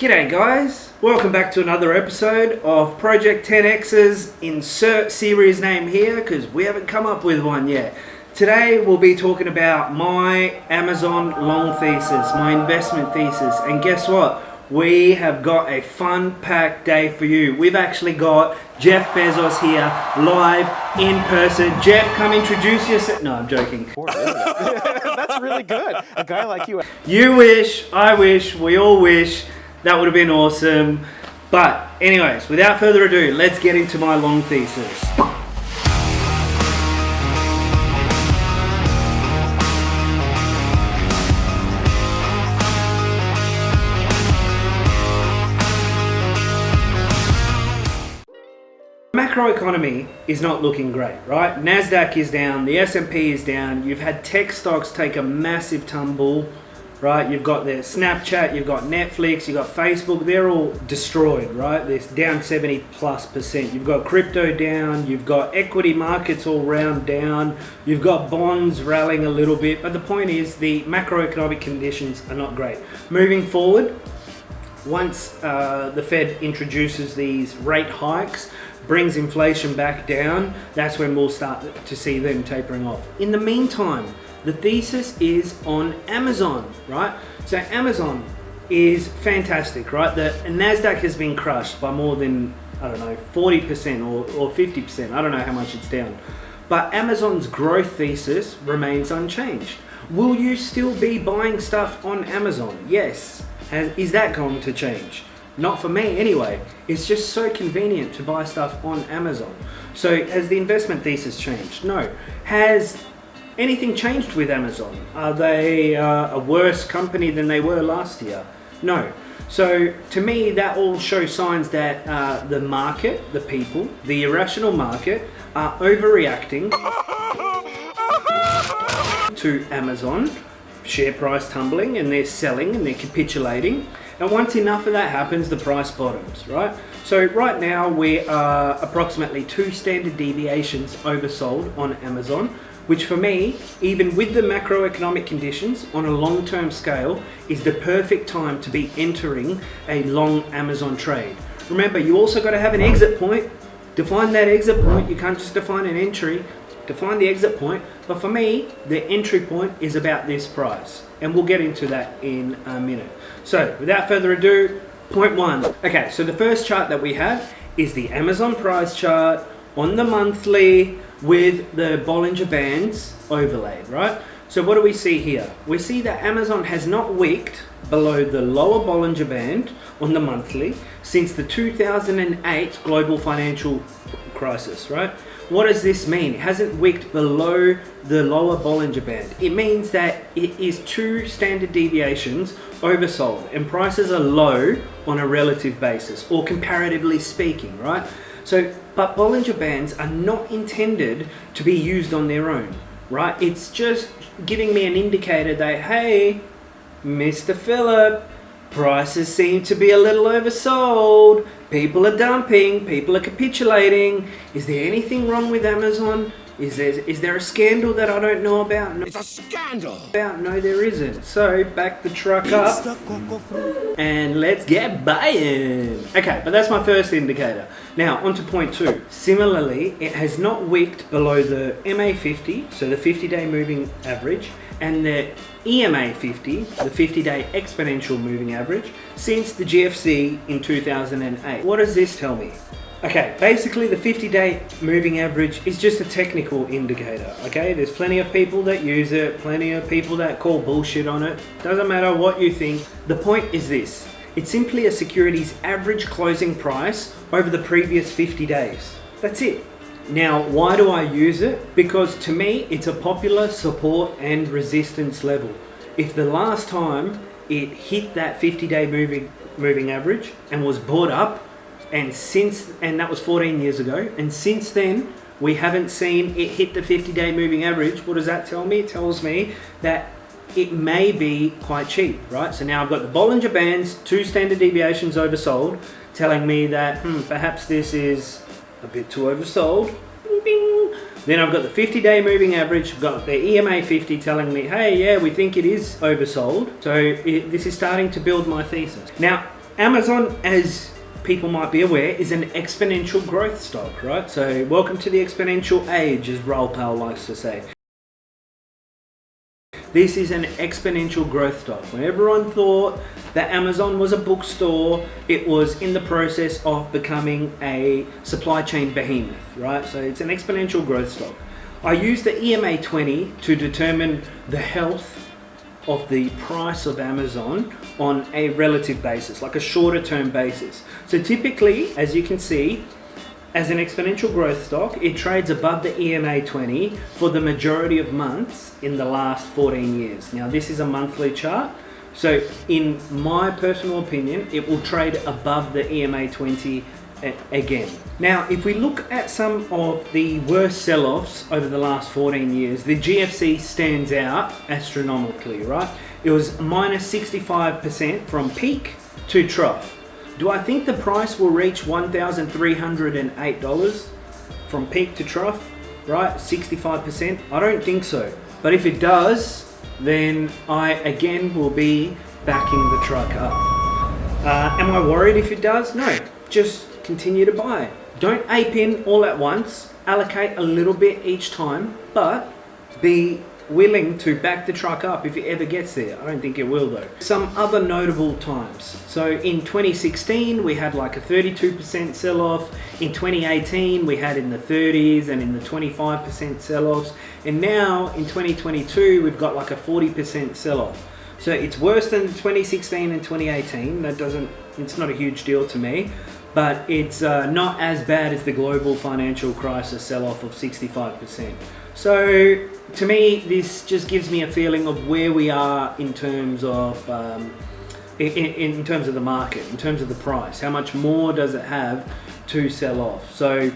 G'day guys, welcome back to another episode of Project 10X's insert series name here because we haven't come up with one yet. Today we'll be talking about my Amazon long thesis, my investment thesis, and guess what? We have got a fun-packed day for you. We've actually got Jeff Bezos here, live, in person. Jeff, come introduce yourself. No, I'm joking. That's really good. A guy like you. You wish, I wish, we all wish. That would have been awesome. But anyways, without further ado, let's get into my long thesis. Macroeconomy is not looking great, right? NASDAQ is down, the S&P is down, you've had tech stocks take a massive tumble, right? You've got the Snapchat, you've got Netflix, you've got Facebook, they're all destroyed, right? They're down 70+%. You've got crypto down, you've got equity markets all round down, you've got bonds rallying a little bit, but the point is the macroeconomic conditions are not great. Moving forward, once the Fed introduces these rate hikes, brings inflation back down, that's when we'll start to see them tapering off. In the meantime, the thesis is on Amazon, right? So Amazon is fantastic, right? The NASDAQ has been crushed by more than, 40% or 50%. I don't know how much it's down. But Amazon's growth thesis remains unchanged. Will you still be buying stuff on Amazon? Yes. Is that going to change? Not for me anyway. It's just so convenient to buy stuff on Amazon. So has the investment thesis changed? No. Has anything changed with Amazon? Are they a worse company than they were last year? No. So to me, that all shows signs that the market, the people, the irrational market are overreacting to Amazon, share price tumbling, and they're selling and they're capitulating. And once enough of that happens, the price bottoms, right? So right now we are approximately 2 standard deviations oversold on Amazon, which for me, even with the macroeconomic conditions on a long-term scale, is the perfect time to be entering a long Amazon trade. Remember, you also got to have an exit point. Define that exit point. You can't just define an entry. Define the exit point. But for me, the entry point is about this price. And we'll get into that in a minute. So without further ado, point 1. Okay, so the first chart that we have is the Amazon price chart on the monthly with the Bollinger Bands overlaid, right? So what do we see here? We see that Amazon has not wicked below the lower Bollinger Band on the monthly since the 2008 global financial crisis, right? What does this mean? It hasn't wicked below the lower Bollinger Band. It means that it is 2 standard deviations oversold and prices are low on a relative basis or comparatively speaking, right? So, but Bollinger Bands are not intended to be used on their own, right? It's just giving me an indicator that, hey, Mr. Philip, prices seem to be a little oversold. People are dumping, people are capitulating. Is there anything wrong with Amazon? Is there a scandal that I don't know about? No. It's a scandal! No, there isn't. So back the truck up and let's get buying. Okay, but that's my first indicator. Now on to point 2. Similarly, it has not wicked below the MA50, so the 50-day moving average, and the EMA 50, the 50-day exponential moving average, since the GFC in 2008. What does this tell me? Okay, basically the 50-day moving average is just a technical indicator, okay? There's plenty of people that use it, plenty of people that call bullshit on it. Doesn't matter what you think. The point is this. It's simply a security's average closing price over the previous 50 days. That's it. Now, why do I use it? Because to me, it's a popular support and resistance level. If the last time it hit that 50-day moving average and was bought up, and that was 14 years ago, and since then we haven't seen it hit the 50-day moving average, what does that tell me? It tells me that it may be quite cheap, right? So now I've got the Bollinger Bands, 2 standard deviations oversold, telling me that perhaps this is a bit too oversold. Bing, bing. Then I've got the 50-day moving average, got the EMA 50 telling me, hey, yeah, we think it is oversold. So this is starting to build my thesis. Now, Amazon, as people might be aware, is an exponential growth stock, right? So welcome to the exponential age, as 𝗗𝗚𝗦𝗓 likes to say. This is an exponential growth stock. When everyone thought that Amazon was a bookstore, it was in the process of becoming a supply chain behemoth, right? So it's an exponential growth stock. I use the EMA 20 to determine the health of the price of Amazon on a relative basis, like a shorter term basis. So typically, as you can see, as an exponential growth stock, it trades above the EMA 20 for the majority of months in the last 14 years. Now this is a monthly chart, so in my personal opinion, it will trade above the EMA 20 again. Now, if we look at some of the worst sell-offs over the last 14 years, the GFC stands out astronomically, right? It was minus 65% from peak to trough. Do I think the price will reach $1,308 from peak to trough, right? 65%? I don't think so. But if it does, then I again will be backing the truck up. Am I worried if it does? No, just continue to buy. Don't ape in all at once, allocate a little bit each time, but be willing to back the truck up if it ever gets there. I don't think it will though. Some other notable times. So in 2016, we had like a 32% sell-off. In 2018, we had in the 30s and in the 25% sell-offs. And now in 2022, we've got like a 40% sell-off. So it's worse than 2016 and 2018. It's not a huge deal to me, but it's not as bad as the global financial crisis sell-off of 65%. So to me, this just gives me a feeling of where we are in terms of in terms of the market, in terms of the price. How much more does it have to sell off? So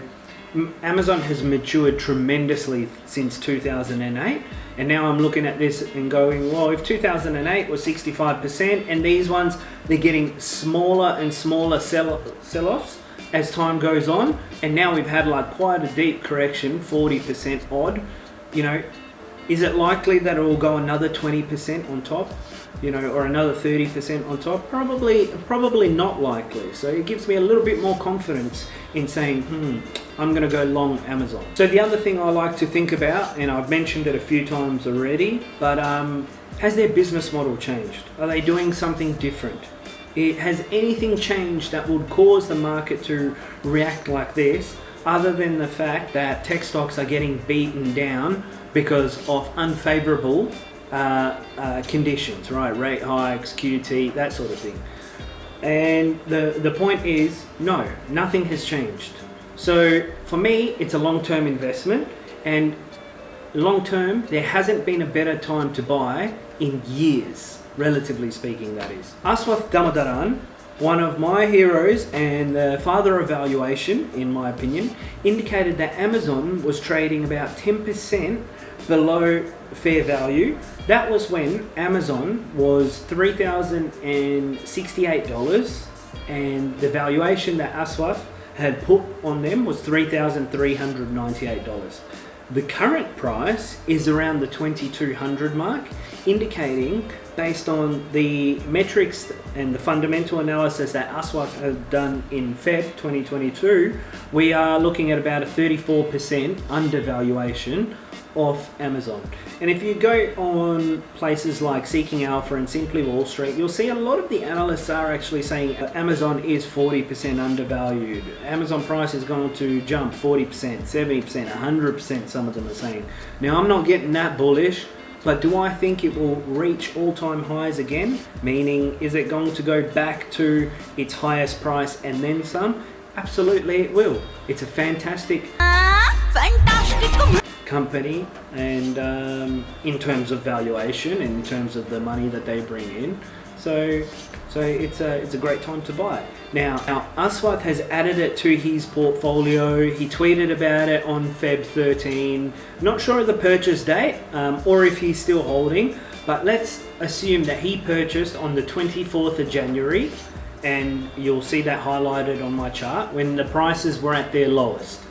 Amazon has matured tremendously since 2008, and now I'm looking at this and going, well, if 2008 was 65%, and these ones, they're getting smaller and smaller sell-offs as time goes on, and now we've had like quite a deep correction, 40% odd, you know, is it likely that it will go another 20% on top, you know, or another 30% on top? Probably not likely. So it gives me a little bit more confidence in saying, I'm going to go long Amazon. So the other thing I like to think about, and I've mentioned it a few times already, but has their business model changed? Are they doing something different? Has anything changed that would cause the market to react like this, other than the fact that tech stocks are getting beaten down because of unfavorable conditions, right? Rate hikes, QT, that sort of thing. And the point is, no, nothing has changed. So for me, it's a long-term investment, and long-term, there hasn't been a better time to buy in years, relatively speaking, that is. 𝗗𝗚𝗦𝗓𝗏, one of my heroes and the father of valuation, in my opinion, indicated that Amazon was trading about 10% below fair value. That was when Amazon was $3,068, and the valuation that 𝗗𝗚𝗦𝗓 had put on them was $3,398. The current price is around the 2200 mark, indicating, based on the metrics and the fundamental analysis that 𝗗𝗚𝗦𝗓 has done in Feb 2022, we are looking at about a 34% undervaluation of Amazon. And if you go on places like Seeking Alpha and Simply Wall Street, you'll see a lot of the analysts are actually saying Amazon is 40% undervalued. Amazon price is going to jump 40%, 70%, 100%, some of them are saying. Now, I'm not getting that bullish, but do I think it will reach all-time highs again? Meaning, is it going to go back to its highest price and then some? Absolutely it will. It's a fantastic company, and in terms of valuation and in terms of the money that they bring in, so it's a great time to buy. Now 𝗗𝗚𝗦𝗓 has added it to his portfolio. He tweeted about it on Feb 13. Not sure of the purchase date or if he's still holding, but let's assume that he purchased on the 24th of January, and you'll see that highlighted on my chart when the prices were at their lowest.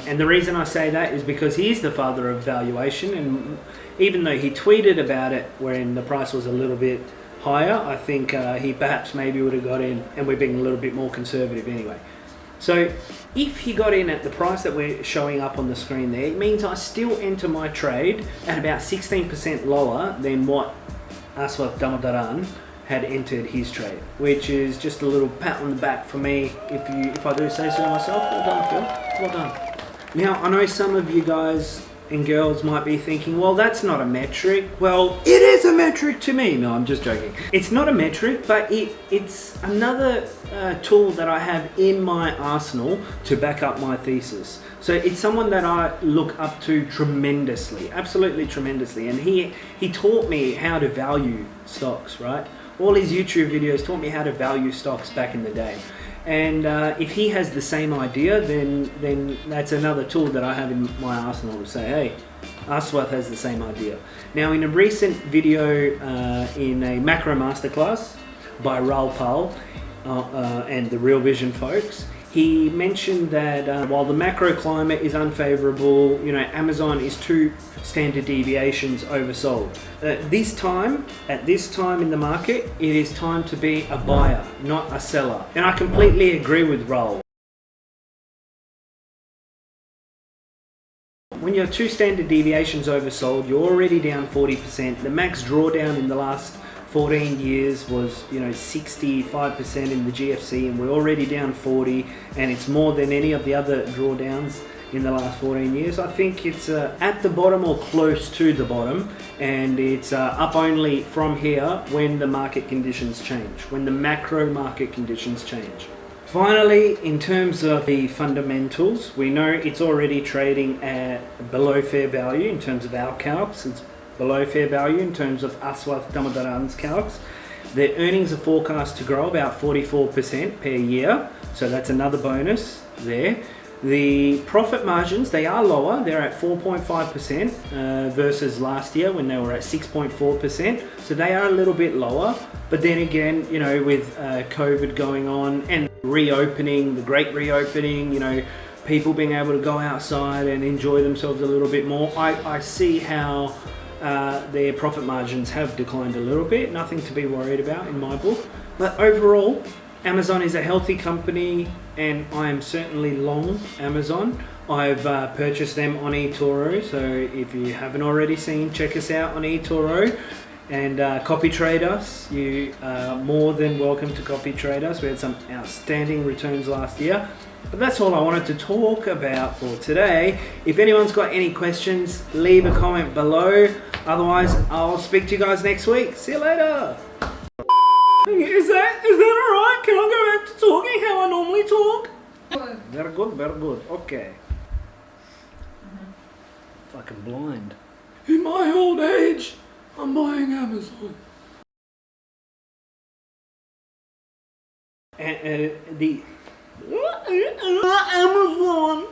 And the reason I say that is because he is the father of valuation, and even though he tweeted about it when the price was a little bit higher, I think he perhaps maybe would have got in, and we're being a little bit more conservative anyway. So if he got in at the price that we're showing up on the screen there, it means I still enter my trade at about 16% lower than what 𝗗𝗚𝗦𝗘𝗥 had entered his trade, which is just a little pat on the back for me, if I do say so myself. Well done, Phil. Well done. Now, I know some of you guys and girls might be thinking, well, that's not a metric. Well, it is a metric to me. No, I'm just joking. It's not a metric, but it's another tool that I have in my arsenal to back up my thesis. So it's someone that I look up to tremendously, absolutely tremendously. And he taught me how to value stocks, right? All his YouTube videos taught me how to value stocks back in the day. And if he has the same idea, then that's another tool that I have in my arsenal to say, hey, 𝗗𝗚𝗦𝗘𝗥 has the same idea. Now, in a recent video in a macro masterclass by 𝗗𝗚𝗦𝗘𝗥 and the Real Vision folks, he mentioned that while the macro climate is unfavorable, Amazon is 2 standard deviations oversold. At this time in the market, it is time to be a buyer, not a seller. And I completely agree with Raul. When you're 2 standard deviations oversold, you're already down 40%. The max drawdown in the last 14 years was 65% in the GFC, and we're already down 40, and it's more than any of the other drawdowns in the last 14 years. I think it's at the bottom or close to the bottom, and it's up only from here when the market conditions change, when the macro market conditions change. Finally, in terms of the fundamentals, we know it's already trading at below fair value in terms of our calcs. It's below fair value in terms of 𝗗𝗚𝗦𝗘𝗥's calcs. Their earnings are forecast to grow about 44% per year, so that's another bonus there. The profit margins, they are lower. They're at 4.5% versus last year when they were at 6.4%. So they are a little bit lower. But then again, with COVID going on and reopening, the great reopening, people being able to go outside and enjoy themselves a little bit more, I see how their profit margins have declined a little bit. Nothing to be worried about in my book. But overall, Amazon is a healthy company, and I am certainly long Amazon. I've purchased them on eToro, so if you haven't already seen, check us out on eToro and copy trade us. You are more than welcome to copy trade us. We had some outstanding returns last year. But that's all I wanted to talk about for today. If anyone's got any questions, leave a comment below. Otherwise, I'll speak to you guys next week. See you later. Is that alright? Can I go back to talking how I normally talk? Very good, very good. Okay. Fucking blind. In my old age, I'm buying Amazon. And the Amazon.